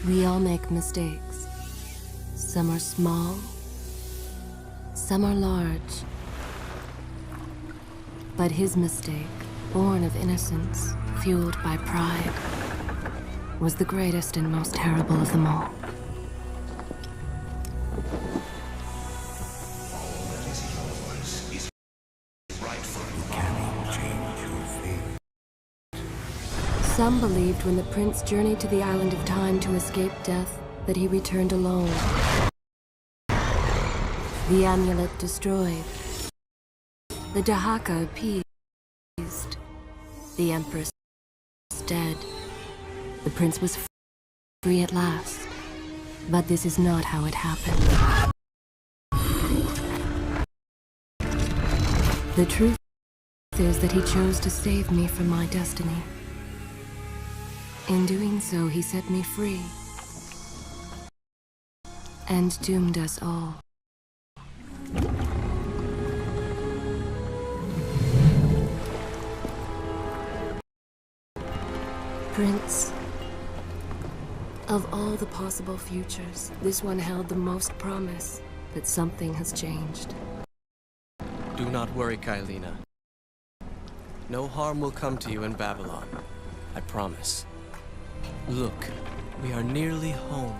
We all make mistakes. Some are small, some are large. But his mistake, born of innocence, fueled by pride, was the greatest and most terrible of them all. Some believed when the prince journeyed to the island of time to escape death that he returned alone. The amulet destroyed. The Dahaka appeased. The empress dead. The prince was free at last. But this is not how it happened. The truth is that he chose to save me from my destiny. In doing so, he set me free and doomed us all. Prince, of all the possible futures, this one held the most promise that something has changed. Do not worry, Kailina. No harm will come to you in Babylon. I promise. Look, we are nearly home.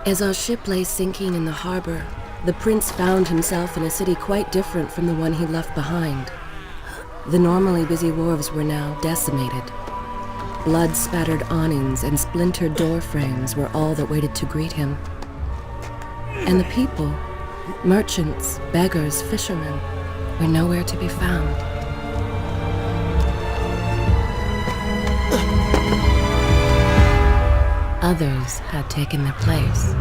As our ship lay sinking in the harbor, the prince found himself in a city quite different from the one he left behind. The normally busy wharves were now decimated. Blood-spattered awnings and splintered door frames were all that waited to greet him. And the people, merchants, beggars, fishermen, were nowhere to be found. Others had taken their place.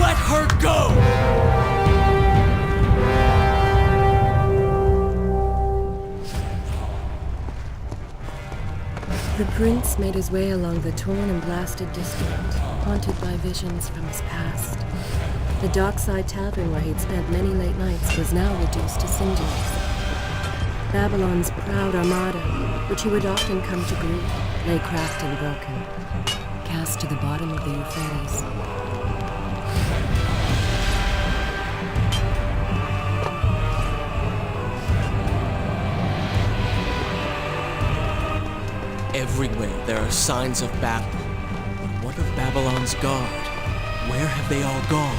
Let her go! The prince made his way along the torn and blasted district, haunted by visions from his past. The dockside tavern where he'd spent many late nights was now reduced to cinders. Babylon's proud armada, which he would often come to greet, lay cracked and broken, cast to the bottom of the Euphrates. Everywhere there are signs of battle. But what of Babylon's guard? Where have they all gone?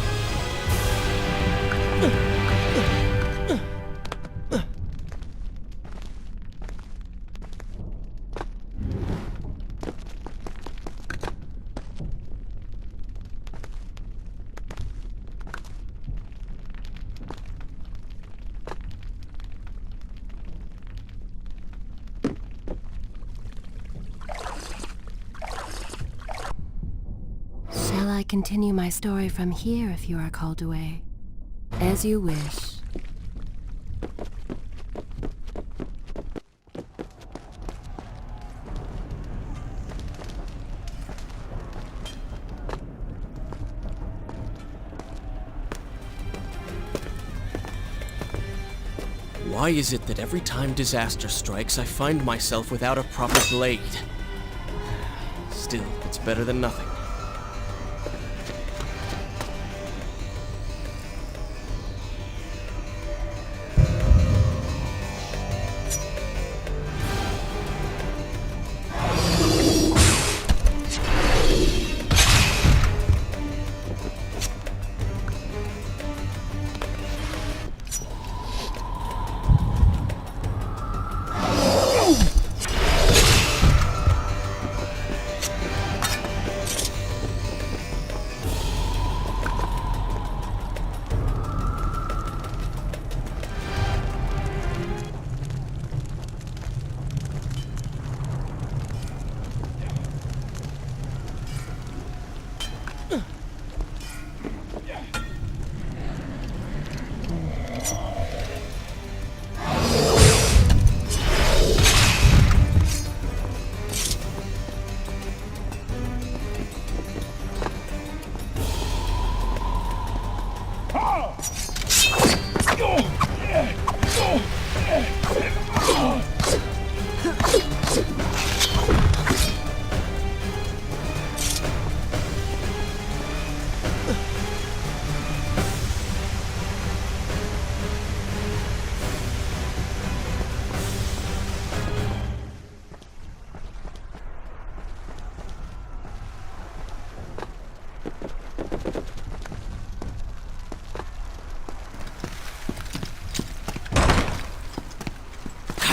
Shall I continue my story from here if you are called away? As you wish. Why is it that every time disaster strikes, I find myself without a proper blade? Still, it's better than nothing.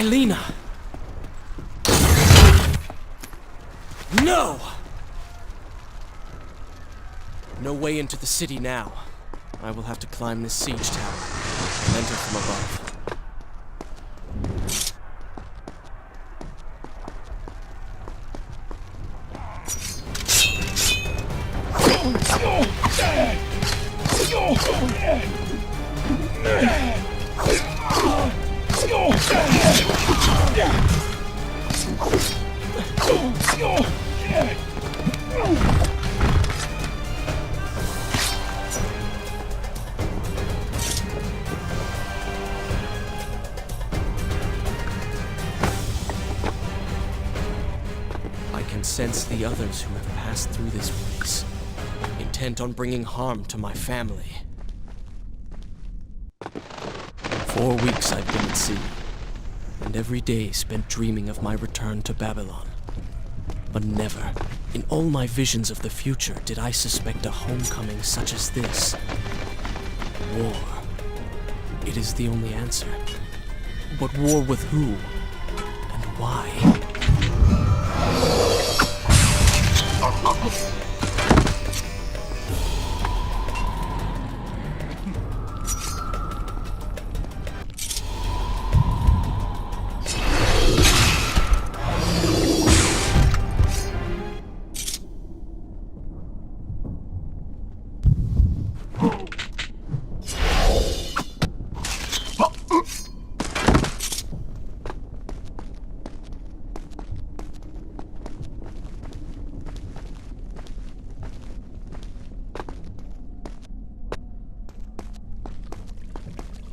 Lena! No! No way into the city now. I will have to climb this siege tower and enter from above. I can sense the others who have passed through this place, intent on bringing harm to my family. 4 weeks I've been at sea, and every day spent dreaming of my return to Babylon. But never, in all my visions of the future, did I suspect a homecoming such as this. War. It is the only answer. But war with who? And why?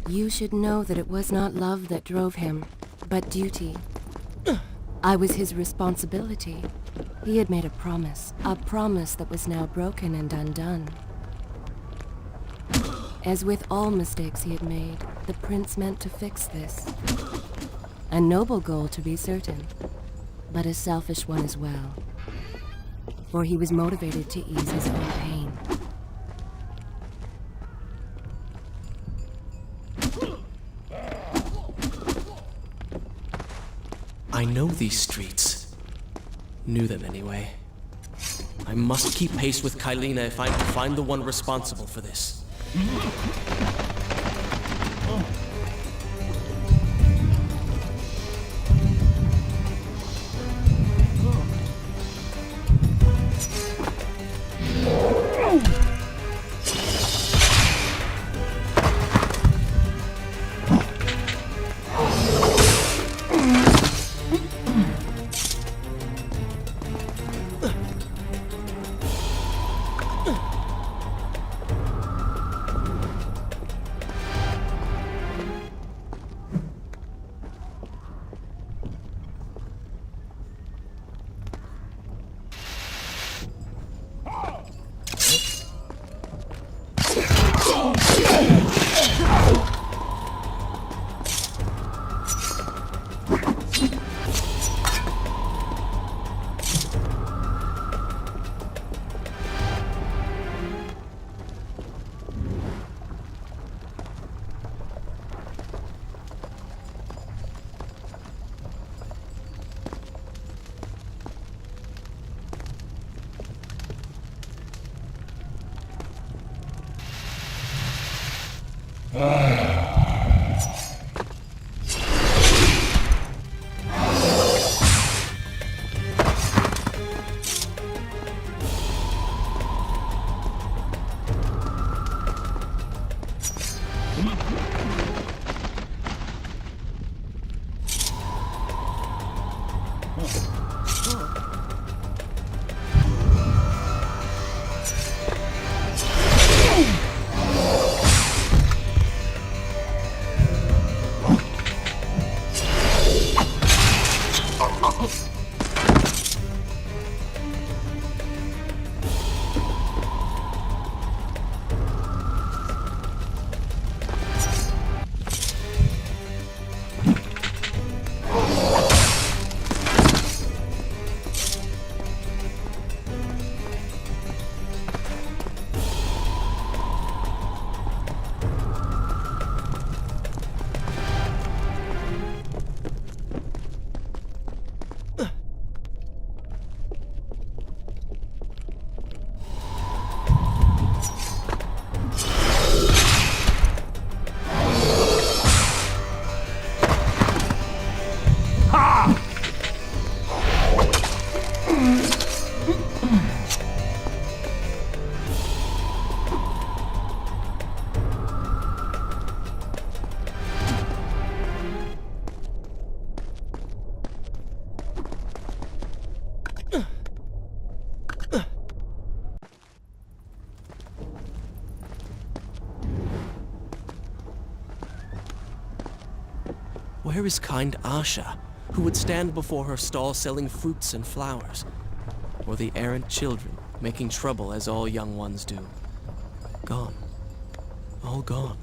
You should know that it was not love that drove him, but duty. I was his responsibility. He had made a promise that was now broken and undone. As with all mistakes he had made, the prince meant to fix this. A noble goal, to be certain, but a selfish one as well. For he was motivated to ease his own pain. I know these streets. Knew them anyway. I must keep pace with Kylina if I'm to find the one responsible for this. Where is kind Asha, who would stand before her stall selling fruits and flowers? Or the errant children, making trouble as all young ones do? Gone. All gone.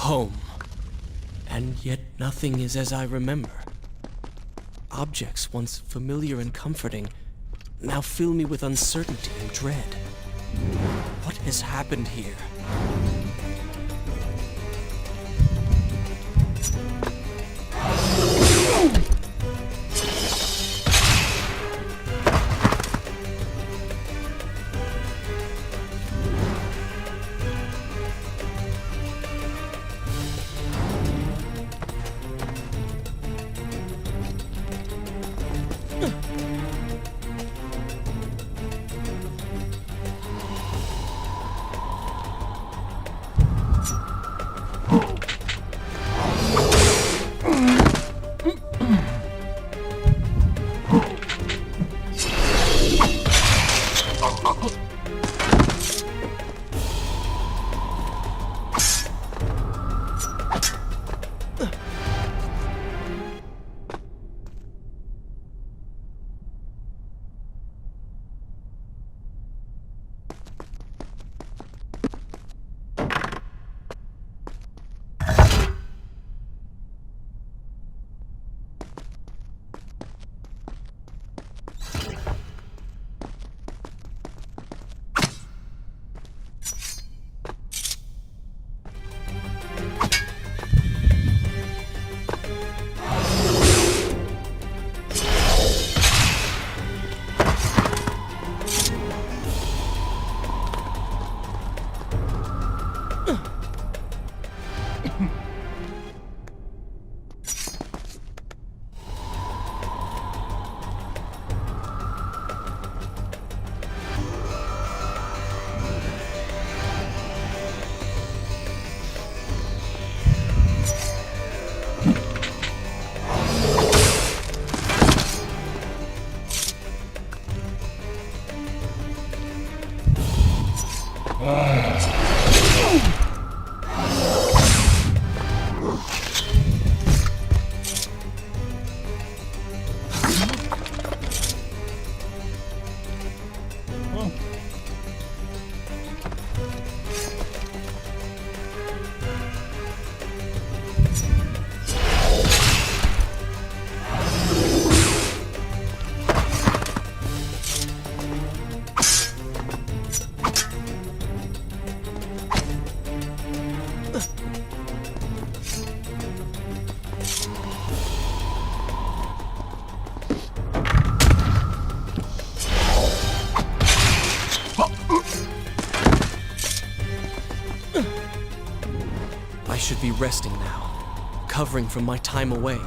Home. And yet nothing is as I remember. Objects once familiar and comforting now fill me with uncertainty and dread. What has happened here? should be resting now, covering from my time away,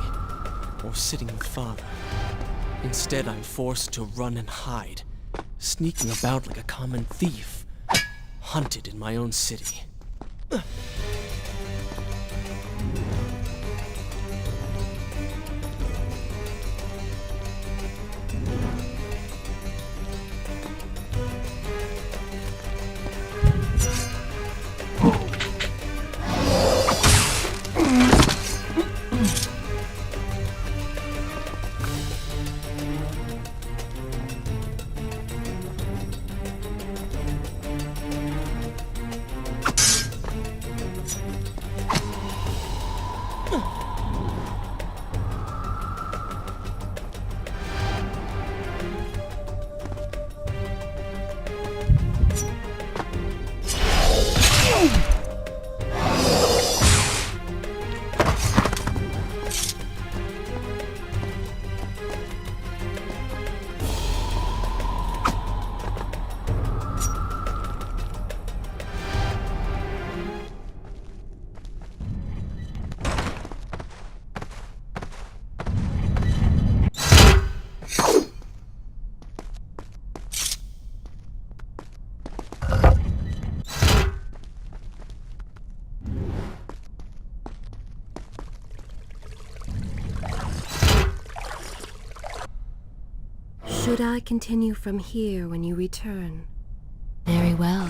or sitting with Father. Instead, I'm forced to run and hide, sneaking about like a common thief, hunted in my own city. Should I continue from here when you return? Very well.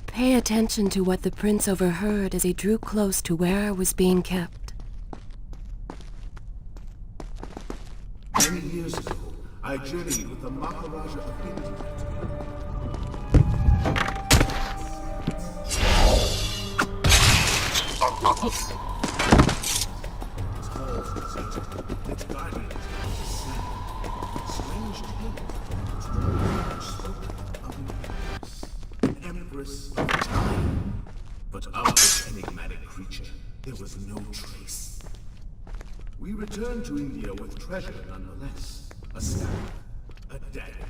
Pay attention to what the prince overheard as he drew close to where I was being kept. Many years ago, I journeyed with the Maharaja of India. Its halls deserted, its guardians sad. Strange tales spoke of an empress of time. But of this enigmatic creature, there was no trace. We returned to India with treasure nonetheless. A staff, a dagger,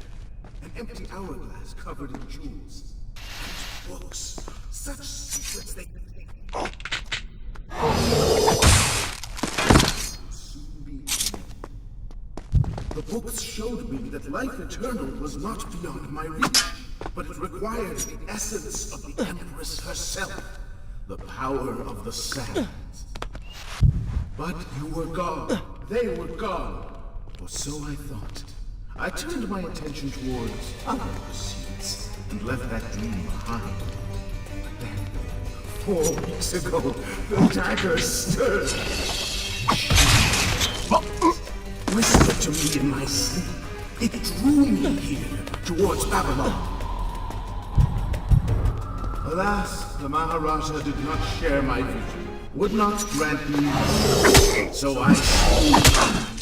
an empty hourglass covered in jewels, and books. Such secrets they soon be ended. The books showed me that life eternal was not beyond my reach, but it required the essence of the Empress herself, the power of the sands. But you were gone. They were gone. Or so I thought. I turned my attention towards other pursuits and left that dream behind. Then, 4 weeks ago, the dagger stirred. Whispered to me in my sleep. It drew me here, towards Babylon. Alas, the Maharaja did not share my vision, would not grant me mercy. So I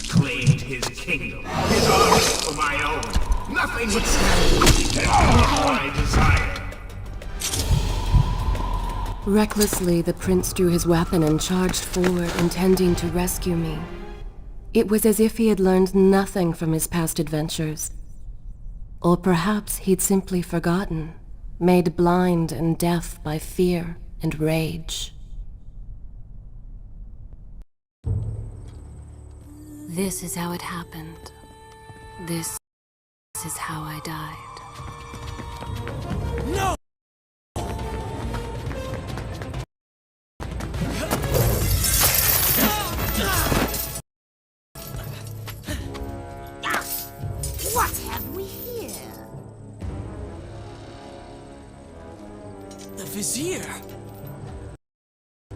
claimed his kingdom, his army for my own. Nothing would stand me my desire. Recklessly, the prince drew his weapon and charged forward, intending to rescue me. It was as if he had learned nothing from his past adventures. Or perhaps he'd simply forgotten, made blind and deaf by fear and rage. This is how it happened. This is how I died. No! The Vizier!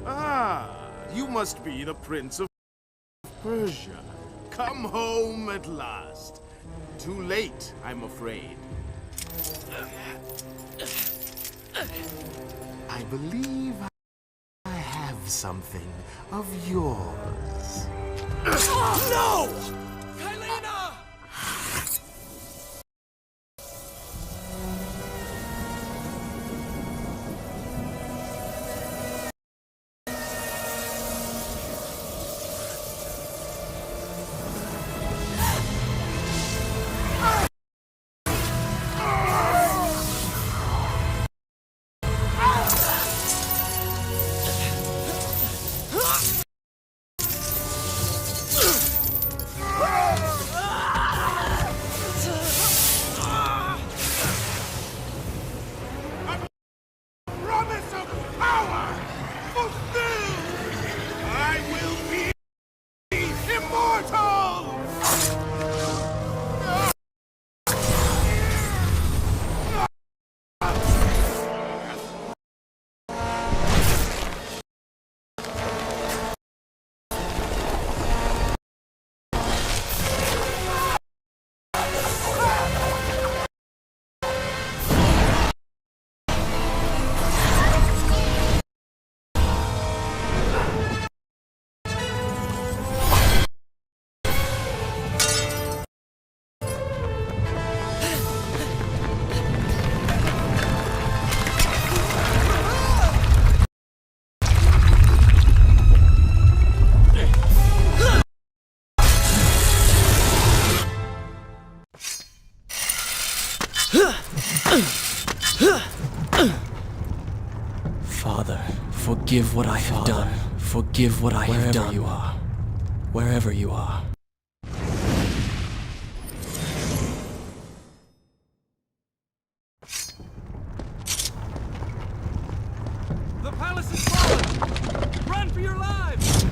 Ah, you must be the Prince of Persia. Come home at last. Too late, I'm afraid. I believe I have something of yours. No! Kylena! Promise of power fulfilled! I will be immortal! Father, forgive what I have done. Forgive what I have done. Wherever you are. The palace is fallen! Run for your lives!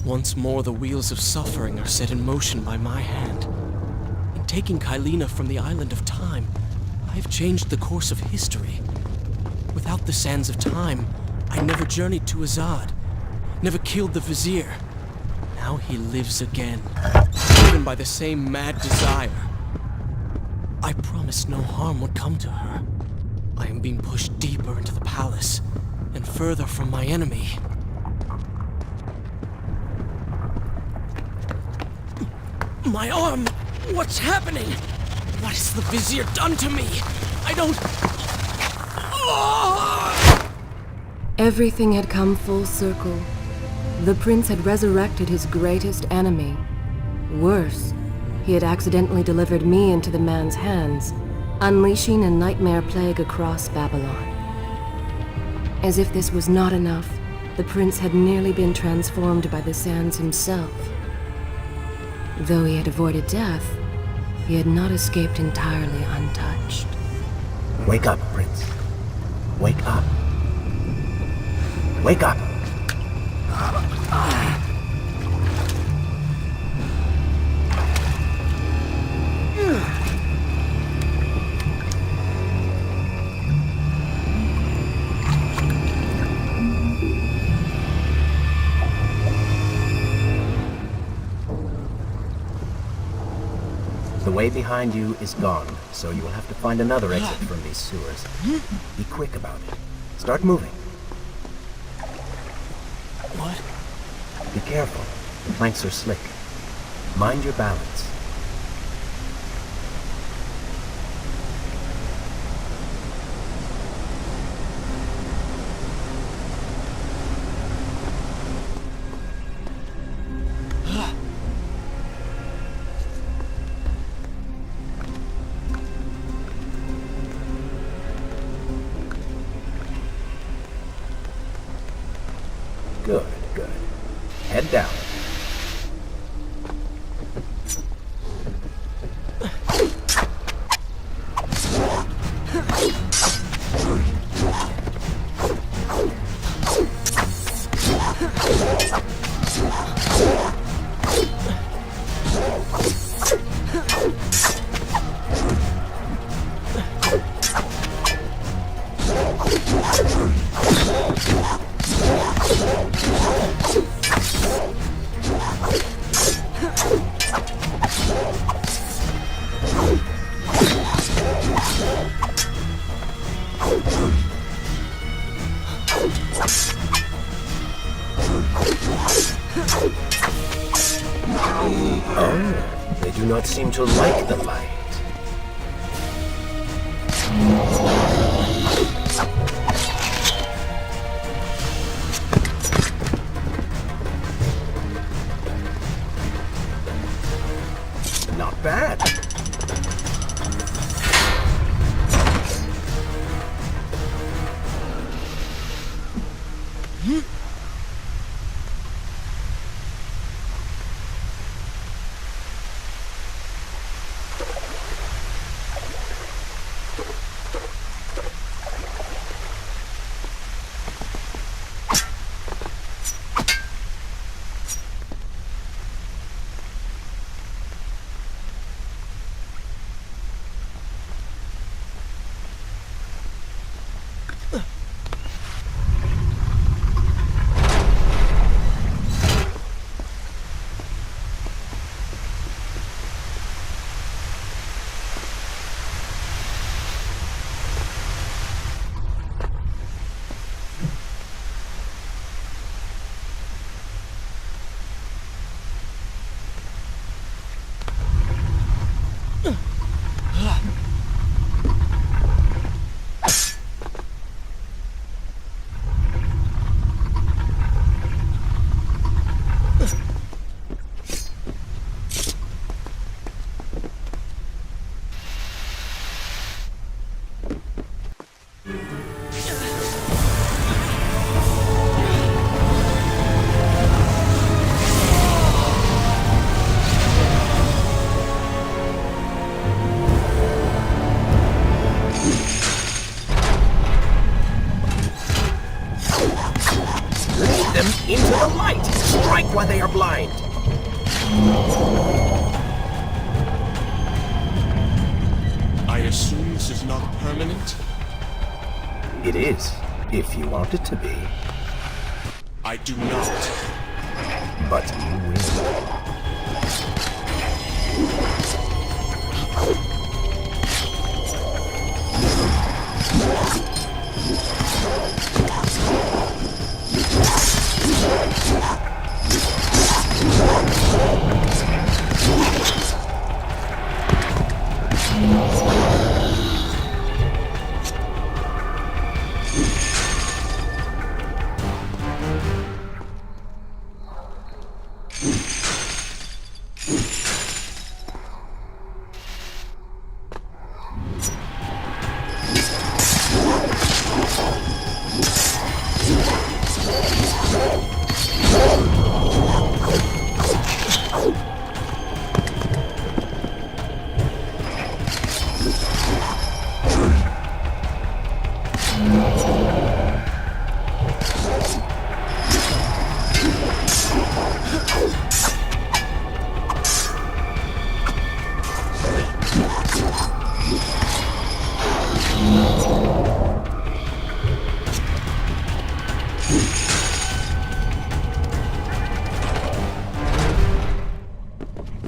Once more, the wheels of suffering are set in motion by my hand. In taking Kylina from the island of time, I have changed the course of history. Without the sands of time, I never journeyed to Azad, never killed the Vizier. Now he lives again, driven by the same mad desire. I promised no harm would come to her. I am being pushed deeper into the palace, and further from my enemy. My arm! What's happening? What has the Vizier done to me? I don't... Everything had come full circle. The prince had resurrected his greatest enemy. Worse, he had accidentally delivered me into the man's hands, unleashing a nightmare plague across Babylon. As if this was not enough, the prince had nearly been transformed by the sands himself. Though he had avoided death, he had not escaped entirely untouched. Wake up, Prince. Wake up. Wake up! The way behind you is gone, so you will have to find another exit from these sewers. Be quick about it. Start moving. What? Be careful. The planks are slick. Mind your balance. Good, good. Head down. Oh, they do not seem to like the light. Not bad. while they are blind. I assume this is not permanent? It is, if you want it to be. I do not. But you will.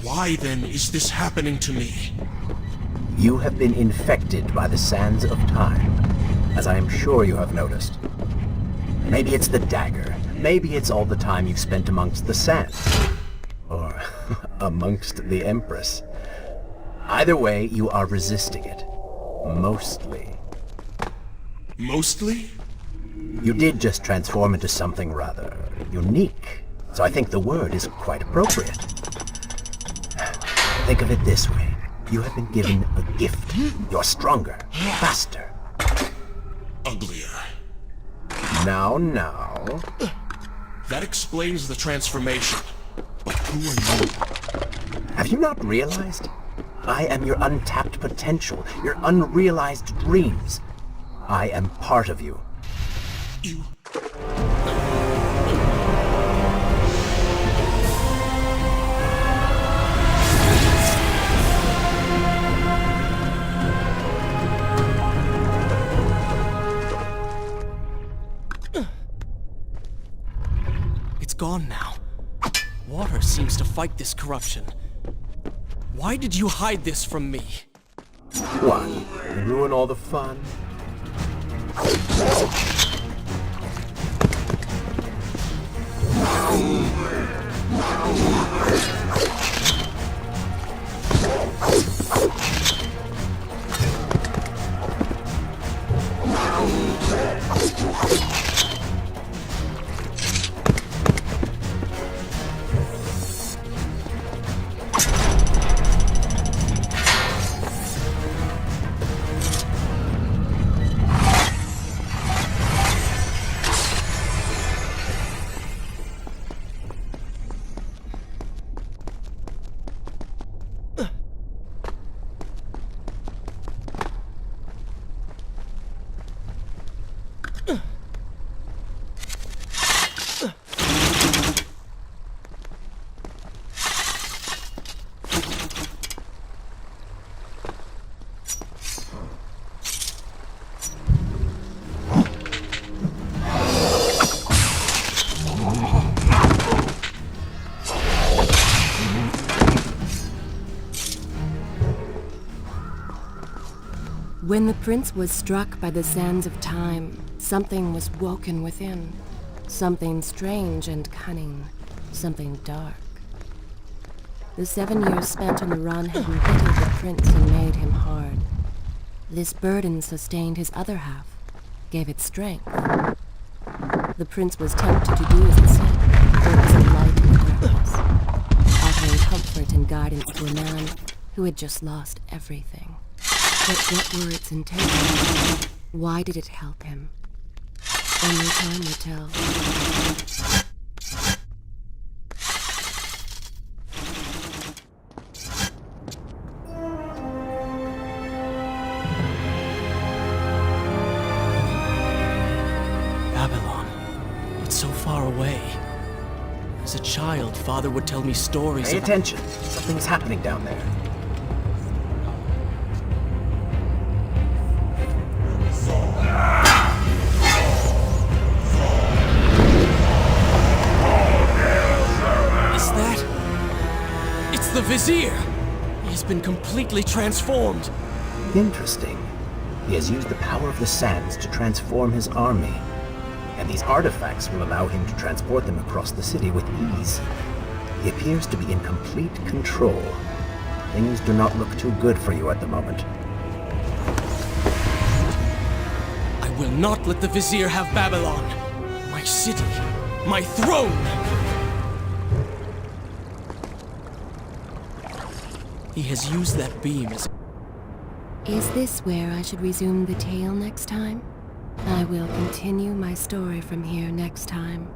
Why then is this happening to me? You have been infected by the sands of time, as I am sure you have noticed. Maybe it's the dagger. Maybe it's all the time you've spent amongst the sands. Or amongst the Empress. Either way, you are resisting it. Mostly. Mostly? You did just transform into something rather unique, so I think the word is quite appropriate. Think of it this way. You have been given a gift. You're stronger, faster. Uglier. Now. That explains the transformation. But who are you? Have you not realized? I am your untapped potential, your unrealized dreams. I am part of you. You... It's gone now. Water seems to fight this corruption. Why did you hide this from me? What? Ruin all the fun? When the prince was struck by the sands of time, something was woken within. Something strange and cunning. Something dark. The 7 years spent on the run had embittered the prince and made him hard. This burden sustained his other half, gave it strength. The prince was tempted to do as it said, for it was a light in the darkness, offering comfort and guidance to a man who had just lost everything. But what were its intentions? Why did it help him? Only time will tell. Babylon. It's so far away. As As a child, Father would tell me stories Pay of... attention. Something's happening down there. Is that... It's the Vizier! He has been completely transformed. Interesting. He has used the power of the sands to transform his army. And these artifacts will allow him to transport them across the city with ease. He appears to be in complete control. Things do not look too good for you at the moment. I will not let the Vizier have Babylon. My city. My throne! He has used that beam as... Is this where I should resume the tale next time? I will continue my story from here next time.